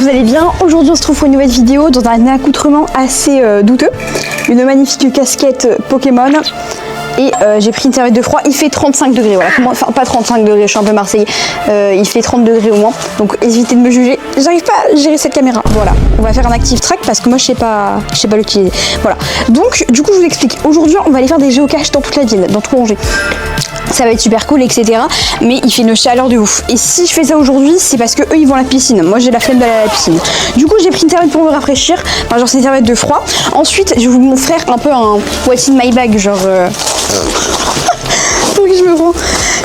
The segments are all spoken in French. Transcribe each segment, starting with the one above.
vous allez bien. Aujourd'hui on se trouve pour une nouvelle vidéo dans un accoutrement assez douteux. Une magnifique casquette Pokémon. Et j'ai pris une serviette de froid, il fait 35 degrés, voilà. Enfin pas 35 degrés, je suis un peu marseillais, il fait 30 degrés au moins, donc évitez de me juger, j'arrive pas à gérer cette caméra, voilà. On va faire un active track parce que moi je sais pas l'utiliser, voilà. Donc du coup je vous explique, aujourd'hui on va aller faire des géocaches dans toute la ville, dans tout Angers. Ça va être super cool, etc. Mais il fait une chaleur de ouf. Et si je fais ça aujourd'hui, c'est parce que eux ils vont à la piscine. Moi j'ai la flemme d'aller à la piscine. Du coup j'ai pris une serviette pour me rafraîchir. Enfin genre c'est une serviette de froid. Ensuite je vais vous montrer un peu un what's in my bag. Genre pour que je me rends.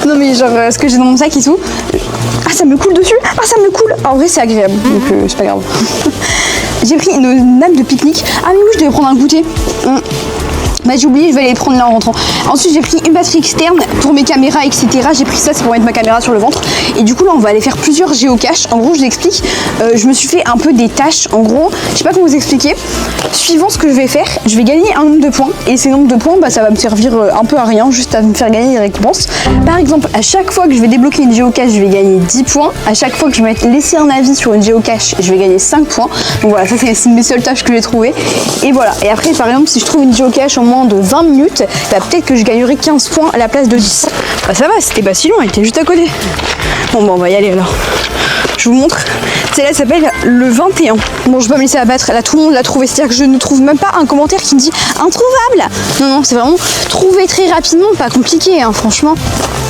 Non mais genre ce que j'ai dans mon sac et tout. Ah ça me coule dessus. Ah ça me coule. En vrai c'est agréable. Donc c'est pas grave. J'ai pris une nappe de pique-nique. Ah mais oui je devais prendre un goûter. Bah j'ai oublié, je vais aller les prendre là en rentrant. Ensuite j'ai pris une batterie externe pour mes caméras, etc. J'ai pris ça, c'est pour mettre ma caméra sur le ventre. Et du coup là on va aller faire plusieurs géocaches. En gros je vous explique, je me suis fait un peu des tâches. En gros, je sais pas comment vous expliquer. Suivant ce que je vais faire, je vais gagner un nombre de points. Et ces nombres de points, bah ça va me servir un peu à rien, juste à me faire gagner des récompenses. Par exemple, à chaque fois que je vais débloquer une géocache, je vais gagner 10 points. À chaque fois que je vais laisser un avis sur une géocache, je vais gagner 5 points. Donc voilà, ça c'est mes seules tâches que j'ai trouvées. Et voilà. Et après par exemple si je trouve une géocache en moins de 20 minutes, bah peut-être que je gagnerai 15 points à la place de 10. Bah ça va, c'était pas si loin, il était juste à côté. Bon bah on va y aller alors. Je vous montre. Celle-là s'appelle le 21. Bon je vais pas me laisser abattre, là tout le monde l'a trouvé. C'est-à-dire que je ne trouve même pas un commentaire qui me dit introuvable. Non, c'est vraiment trouvé très rapidement, pas compliqué hein, franchement.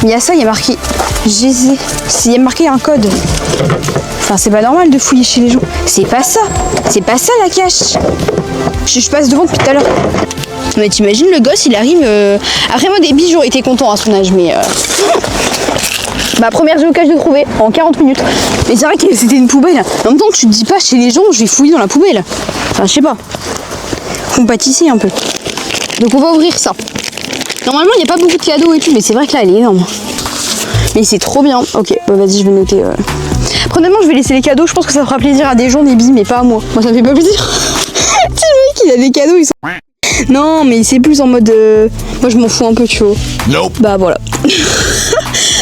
Mais il y a ça, il y a marqué GZ. Il y a marqué un code. Enfin c'est pas normal de fouiller chez les gens. C'est pas ça la cache. Je passe devant depuis tout à l'heure. Mais t'imagines le gosse il arrive après moi des bijoux, j'aurais été content à son âge mais ma première géocache de trouver en 40 minutes. Mais c'est vrai que c'était une poubelle. En même temps tu te dis pas chez les gens je vais fouiller dans la poubelle. Enfin je sais pas. Compatisser un peu. Donc on va ouvrir ça. Normalement il n'y a pas beaucoup de cadeaux et tout mais c'est vrai que là elle est énorme. Mais c'est trop bien. Ok bah vas-y je vais noter. Premièrement je vais laisser les cadeaux, je pense que ça fera plaisir à des gens des billes mais pas à moi. Moi ça me fait pas plaisir. Tu sais le mec il a des cadeaux ils sont... Non mais c'est plus en mode moi je m'en fous un peu tu vois. Nope. Bah voilà.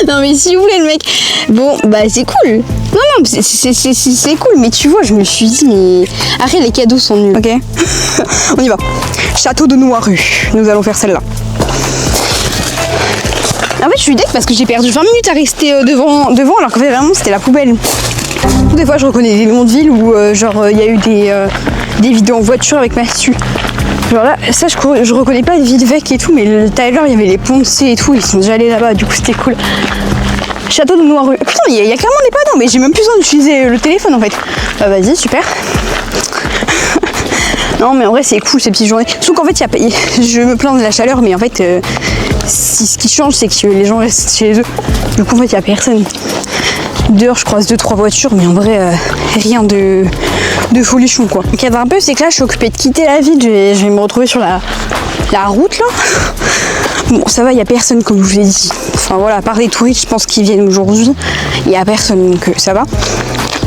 Non mais si vous voulez le mec. Bon bah c'est cool. Non c'est cool mais tu vois je me suis dit mais après les cadeaux sont nuls. Ok. On y va. Château de Noiru. Nous allons faire celle-là. En fait je suis deck parce que j'ai perdu 20 minutes à rester devant alors qu'en fait vraiment c'était la poubelle. Des fois je reconnais des noms de villes où genre il y a eu des vidéos en voiture avec Mathieu. Genre là, ça je reconnais pas Villevec et tout, mais tout à l'heure il y avait les Poncé et tout, ils sont déjà allés là-bas, du coup c'était cool. Château de Noiru. Putain, il y a clairement des panneaux, mais j'ai même plus besoin d'utiliser le téléphone en fait. Bah vas-y, super. Non mais en vrai c'est cool ces petites journées. Surtout qu'en fait je me plains de la chaleur, mais en fait ce qui change c'est que les gens restent chez eux. Du coup en fait il y a personne. Dehors je croise 2-3 voitures mais en vrai rien de folichon quoi. Le cadre un peu c'est que là je suis occupée de quitter la ville, je vais me retrouver sur la route là. Bon ça va, il n'y a personne comme je vous ai dit. Enfin voilà, à part les touristes je pense qu'ils viennent aujourd'hui, il n'y a personne donc ça va.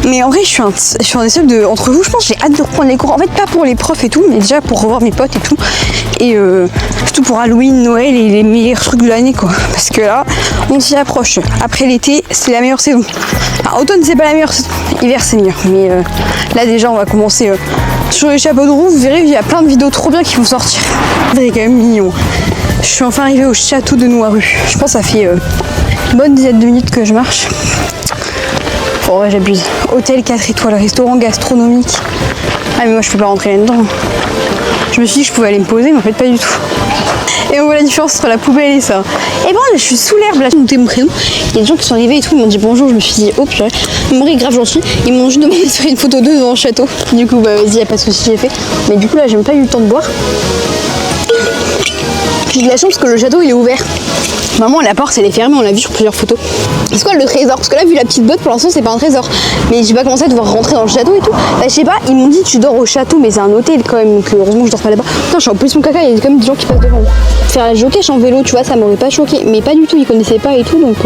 Mais en vrai je suis un des seuls entre vous, je pense que j'ai hâte de reprendre les cours. En fait pas pour les profs et tout, mais déjà pour revoir mes potes et tout. Et surtout pour Halloween, Noël et les meilleurs trucs de l'année quoi. Parce que là on s'y approche. Après l'été c'est la meilleure saison. Enfin, automne c'est pas la meilleure saison, hiver c'est meilleur. Mais là déjà on va commencer sur les chapeaux de roue. Vous verrez il y a plein de vidéos trop bien qui vont sortir. C'est quand même mignon. Je suis enfin arrivée au château de Noiru. Je pense que ça fait une bonne dizaine de minutes que je marche. Bon ouais j'abuse. Hôtel 4 étoiles, restaurant gastronomique. Ah mais moi je peux pas rentrer là-dedans. Je me suis dit que je pouvais aller me poser mais en fait pas du tout. Et on voit la différence entre la poubelle et ça. Et bon je suis sous l'herbe là, j'ai monté mon prénom. Il y a des gens qui sont arrivés et tout, ils m'ont dit bonjour, je me suis dit oh purée. Ils m'ont grave gentil. Ils m'ont juste demandé de faire une photo d'eux devant le château. Du coup bah vas-y, y a pas de soucis, j'ai fait. Mais du coup là j'ai même pas eu le temps de boire. J'ai de la chance parce que le château il est ouvert. Normalement la porte elle est fermée, on l'a vu sur plusieurs photos. C'est quoi le trésor? Parce que là vu la petite botte pour l'instant c'est pas un trésor. Mais j'ai pas commencé à devoir rentrer dans le château et tout. Bah je sais pas, ils m'ont dit tu dors au château mais c'est un hôtel quand même. Donc heureusement que je dors pas là-bas. Putain je suis en plus mon caca, il y a quand même des gens qui passent devant. Faire la géocache en vélo tu vois ça m'aurait pas choqué. Mais pas du tout, ils connaissaient pas et tout donc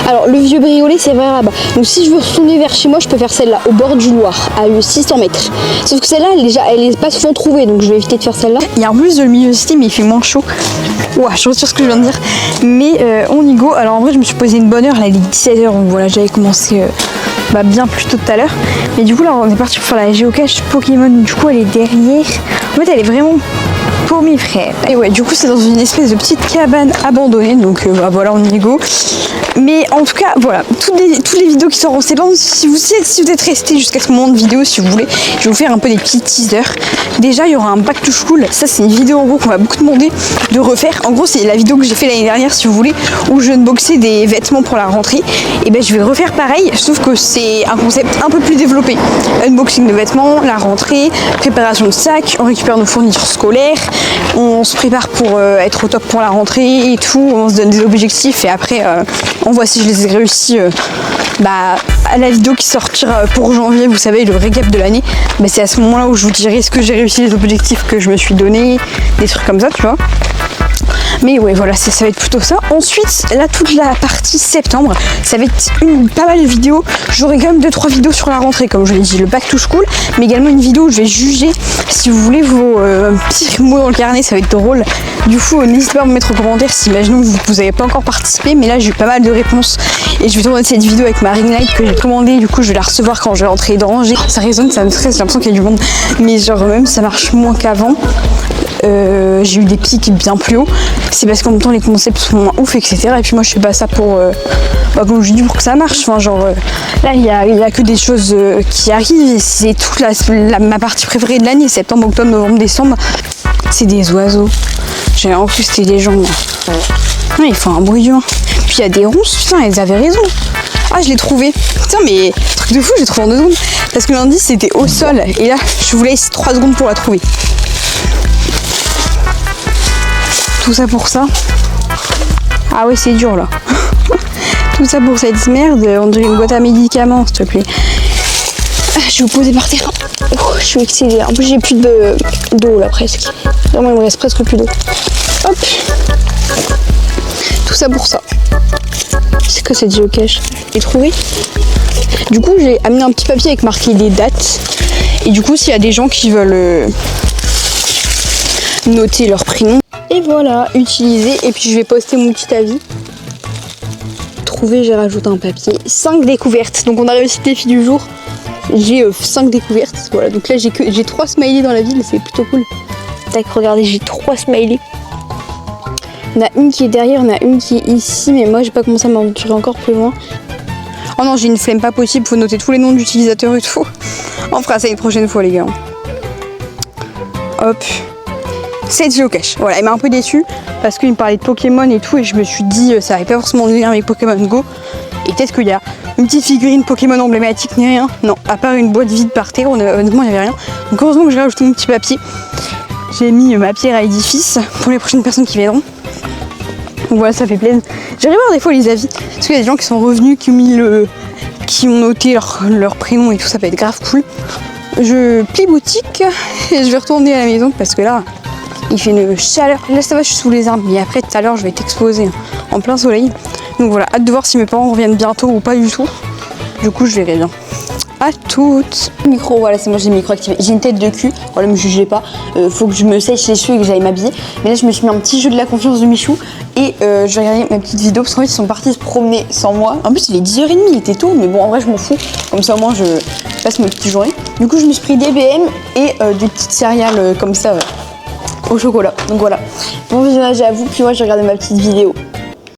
Alors le vieux Briolet c'est vers là-bas. Donc si je veux retourner vers chez moi je peux faire celle-là au bord du Loir à 600 mètres. Sauf que celle-là elle est pas souvent trouvée donc je vais éviter de faire celle-là. Il y a en plus de luminosité mais il fait moins chaud. Ouah, je retire ce que je viens de dire. Mais on y go. Alors en vrai je me suis posé une bonne heure, là il est 17h donc voilà j'avais commencé bien plus tôt tout à l'heure. Mais du coup là on est parti pour faire la géocache Pokémon. Du coup elle est derrière. En fait elle est vraiment pour mes frères. Et ouais, du coup c'est dans une espèce de petite cabane abandonnée. Donc voilà, on y go. Mais en tout cas, voilà, toutes les vidéos qui sont en septembre, si vous êtes resté jusqu'à ce moment de vidéo, si vous voulez, je vais vous faire un peu des petits teasers. Déjà, il y aura un back to school. Ça, c'est une vidéo en gros qu'on va beaucoup demander de refaire. En gros, c'est la vidéo que j'ai fait l'année dernière, si vous voulez, où je unboxais des vêtements pour la rentrée. Et ben, je vais refaire pareil, sauf que c'est un concept un peu plus développé. Unboxing de vêtements, la rentrée, préparation de sac, on récupère nos fournitures scolaires, on se prépare pour être au top pour la rentrée et tout, on se donne des objectifs et après on voit si je les ai réussi à la vidéo qui sortira pour janvier, vous savez, le récap de l'année. C'est à ce moment là où je vous dirai est-ce que j'ai réussi les objectifs que je me suis donné, des trucs comme ça, tu vois. Mais ouais, voilà, ça va être plutôt ça. Ensuite, là, toute la partie septembre, ça va être pas mal de vidéos. J'aurai quand même 2-3 vidéos sur la rentrée, comme je l'ai dit, le back to school, mais également une vidéo où je vais juger, si vous voulez, vos petits mots dans le carnet, ça va être drôle. Du coup, n'hésitez pas à me mettre en commentaire si, imaginons, vous n'avez pas encore participé, mais là, j'ai eu pas mal de réponses. Et je vais tourner cette vidéo avec ma ring light que j'ai commandée. Du coup, je vais la recevoir quand je vais rentrer d'Angers. Ça résonne, ça me stresse, j'ai l'impression qu'il y a du monde. Mais genre, même, ça marche moins qu'avant. J'ai eu des pics bien plus hauts. C'est parce qu'en même temps les concepts sont moins ouf, etc. Et puis moi je fais pas ça pour comme je dis, pour que ça marche. Enfin genre là il y a que des choses qui arrivent et c'est toute ma partie préférée de l'année, septembre, octobre, novembre, décembre. C'est des oiseaux. J'ai en plus c'était des gens là. Ouais, ils font un bruit dur. Puis il y a des ronces, putain, elles avaient raison. Ah, je l'ai trouvé. Putain, mais truc de fou, j'ai trouvé en 2 secondes. Parce que l'indice c'était au sol. Et là, je vous laisse 3 secondes pour la trouver. Tout ça pour ça. Ah ouais, c'est dur là. Tout ça pour cette merde. On dirait une boîte à médicaments, s'il te plaît. Je vais vous poser par terre. Oh, je suis excédée. En plus, j'ai plus d'eau là presque. Vraiment, il me reste presque plus d'eau. Hop. Tout ça pour ça. C'est que cette géocache. J'ai trouvé. Du coup, j'ai amené un petit papier avec marqué les dates. Et du coup, s'il y a des gens qui veulent noter leur prénom. Et voilà, utiliser. Et puis je vais poster mon petit avis. Trouvé, j'ai rajouté un papier. 5 découvertes. Donc on a réussi le défi du jour. J'ai 5 découvertes. Voilà, donc là j'ai 3 smileys dans la ville. C'est plutôt cool. Tac, regardez, j'ai 3 smileys. Il y en a une qui est derrière, il y en a une qui est ici. Mais moi j'ai pas commencé à m'aventurer encore plus loin. Oh non, j'ai une flemme pas possible. Faut noter tous les noms d'utilisateurs et tout. On fera ça une prochaine fois, les gars. Hop. Cette géocache, voilà, elle m'a un peu déçue parce qu'il me parlait de Pokémon et tout et je me suis dit ça n'avait pas forcément de lien avec Pokémon Go et peut-être qu'il y a une petite figurine Pokémon emblématique ni rien. Non, à part une boîte vide par terre, honnêtement il n'y avait rien. Donc heureusement que j'ai rajouté mon petit papier. J'ai mis ma pierre à l'édifice pour les prochaines personnes qui viendront. Donc voilà, ça fait plaisir. J'arrive à voir des fois les avis parce qu'il y a des gens qui sont revenus, qui ont noté leur prénom et tout, ça peut être grave cool. Je plie boutique et je vais retourner à la maison parce que là il fait une chaleur. Là ça va, je suis sous les arbres, mais après tout à l'heure je vais être exposée en plein soleil. Donc voilà, hâte de voir si mes parents reviennent bientôt ou pas du tout. Du coup je verrai bien. À toutes. Micro, voilà, c'est moi, j'ai le micro activé. J'ai une tête de cul, voilà, me jugez pas. Faut que je me sèche les cheveux et que j'aille m'habiller. Mais là je me suis mis un petit jeu de la confiance de Michou. Et je vais regarder ma petite vidéo parce qu'en fait ils sont partis se promener sans moi. En plus il est 10h30, il était tôt, mais bon en vrai je m'en fous. Comme ça au moins je passe ma petite journée. Du coup je me suis pris des BM et des petites céréales comme ça. Au chocolat, donc voilà. Bon visionnage à vous, puis moi je vais regarder ma petite vidéo.